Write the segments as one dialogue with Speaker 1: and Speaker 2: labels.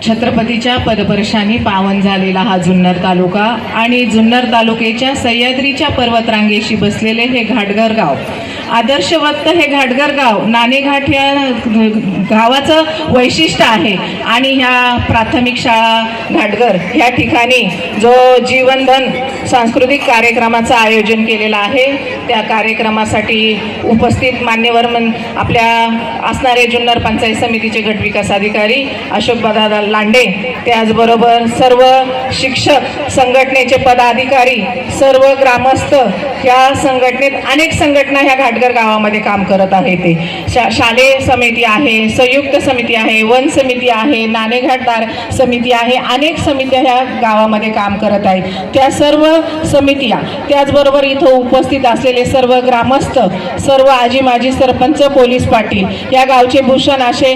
Speaker 1: छत्रपतीच्या पदपर्शाने पावन झालेला हा जुन्नर तालुका आणि जुन्नर तालुक्याच्या सह्याद्रीच्या पर्वतरांगेशी बसलेले हे घाटघर गाव, आदर्शवत हे घाटघर गाव नाणेघाट या गावाचं वैशिष्ट्य आहे। आणि ह्या प्राथमिक शाळा घाटघर ह्या ठिकाणी जो जीवनधन सांस्कृतिक कार्यक्रमाचं आयोजन केलेलं आहे, त्या कार्यक्रमासाठी उपस्थित मान्यवर आपल्या असणारे जुन्नर पंचायत समितीचे गटविकास अधिकारी अशोकदादा लांडे, त्याचबरोबर सर्व शिक्षक संघटनेचे पदाधिकारी, सर्व ग्रामस्थ, ह्या संघटनेत अनेक संघटना ह्या घाटघर गावामध्ये काम करत आहे। ते शालेय समिती आहे, संयुक्त समिती आहे, वन समिती आहे, नाणेघाटदार समिती आहे, अनेक समित्या ह्या गावामध्ये काम करत आहेत। त्या सर्व समित्या, त्याचबरोबर इथं उपस्थित असलेले सर्व ग्रामस्थ, सर्व आजी माजी सरपंच, पोलीस पाटील, ह्या गावचे भूषण असे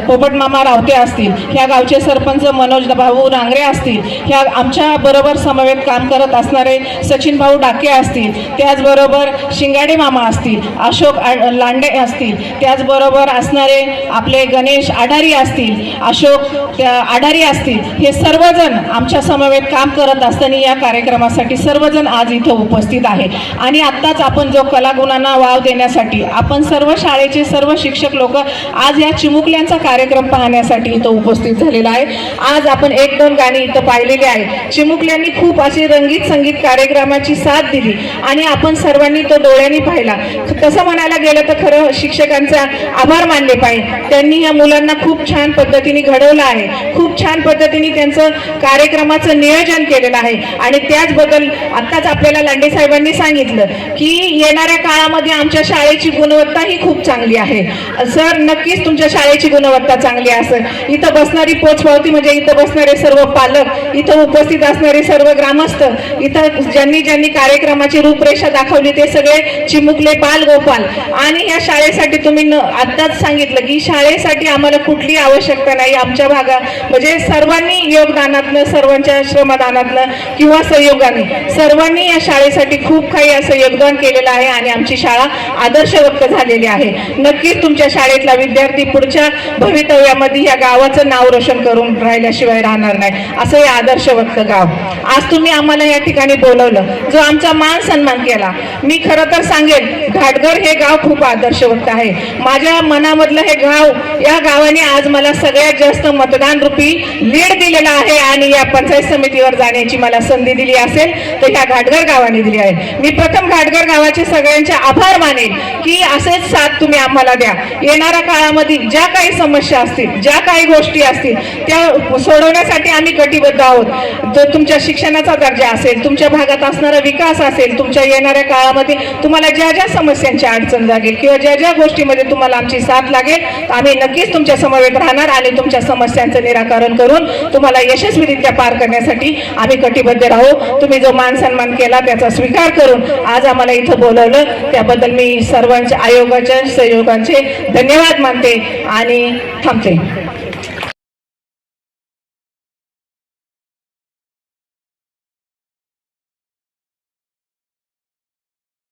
Speaker 1: पोपट मामा रावते असतील, ह्या गावचे सरपंच मनोज भाऊ रांगरे असतील, ह्या आमच्या बरोबर समवेत काम करत असणारे सचिन भाऊ डाके असतील, त्याचबरोबर शिंगाडे मामा असतील, अशोक लांडे असतील, त्याचबरोबर असणारे आपले गणेश आढारी असतील, अशोक आढारी असतील, हे सर्वजण आमच्या समवेत काम करत असताना या कार्यक्रमासाठी सर्वजण आज इथं उपस्थित आहे। आणि आत्ताच आपण जो कलागुणांना वाव देण्यासाठी आपण सर्व शाळेचे सर्व शिक्षक लोक आज या चिमुकल्यांचा कार्यक्रम पाहण्यासाठी इथं उपस्थित झालेला आहे। आज आपण एक दोन गाणी इथं पाहिलेली आहे। चिमुकल्यांनी खूप अशी रंगीत संगीत कार्यक्रमाची साथ दिली आणि आपण सर्वांनी तो डोळ्यांनी पाहिला। तसं म्हणायला गेलं तर खरं शिक्षकांचा आभार मानले पाहिजे। त्यांनी या मुलांना खूप छान पद्धतीने घडवलं आहे, खूप छान पद्धतीने त्यांचं कार्यक्रमाचं नियोजन केलेलं आहे। आणि त्याचबद्दल आत्ताच आपल्याला लांडे साहेबांनी सांगितलं की येणाऱ्या काळामध्ये आमच्या शाळेची गुणवत्ता ही खूप चांगली आहे। सर, नक्कीच तुमच्या शाळेची गुणवत्ता चांगली असेल। इथं बसणारी पोचपावती म्हणजे इथं बसणारे सर्व पालक, इथं उपस्थित असणारे सर्व ग्रामस्थ, इथं ज्यांनी ज्यांनी कार्यक्रमाची रूपरेषा दाखवली ते सगळे चिमुकले बाल गोपाल। आणि या शाळेसाठी तुम्ही आत्ताच सांगितलं की शाळेसाठी आम्हाला कुठली आवश्यकता नाही, आमच्या भागात म्हणजे सर्वांनी योगदानातनं, सर्वांच्या श्रमदानातनं किंवा सहयोगाने सर्वांनी या शाळेसाठी खूप काही असं योगदान केलेलं आहे आणि आमची शाळा आदर्शवत झालेली आहे। नक्कीच तुमच्या शाळेतला विद्यार्थी पुढच्या भवितव्यामध्ये या गावाचं नाव रोशन करून राहिल्याशिवाय राहणार नाही, असं हे आदर्शवत गाव। आज तुम्ही आम्हाला या ठिकाणी बोलवलं, जो आमचा मान सन्मान केला। मी खरं तर सांगेन घाटघर हे गाव खूप आदर्शवत आहे। माझ्या मनामधलं हे गाव, या गावाने आज मला सगळ्यात जास्त मतदान रूपी लीड दिलेला आहे आणि या पंचायत समितीवर जाण्याची मला संधी दिली असेल तर ह्या घाटघर गावाने दिली आहे। मी प्रथम घाटघर गावाचे सगळ्यांचे आभार मानेन की असेच साथ तुम्ही आम्हाला द्या। येणाऱ्या काळामध्ये ज्या काही समस्या असतील, ज्या काही गोष्टी असतील त्या सोडवण्यासाठी आम्ही कटिबद्ध आहोत। जर तुमच्या शिक्षणाचा दर्जा असेल, तुमच्या भागात असणारा विकास असेल, तुमच्या येणाऱ्या काळामध्ये तुम्हाला ज्या ज्या समस्यांची अडचण लागेल किंवा ज्या ज्या गोष्टीमध्ये तुम्हाला आमची साथ लागेल, आम्ही नक्कीच तुमच्या समवेत राहणार आणि तुमच्या समस्यांचं निराकरण करून तुम्हाला यशस्वीरित्या पार करण्यासाठी आम्ही कटिबद्ध राहू। तुम्ही जो मान सन्मान केला त्याचा स्वीकार करून आज आम्हाला इथं बोलवलं, त्याबद्दल मी सर्वांच्या आयोगाच्या सहयोगांचे धन्यवाद मानते आणि थांबते।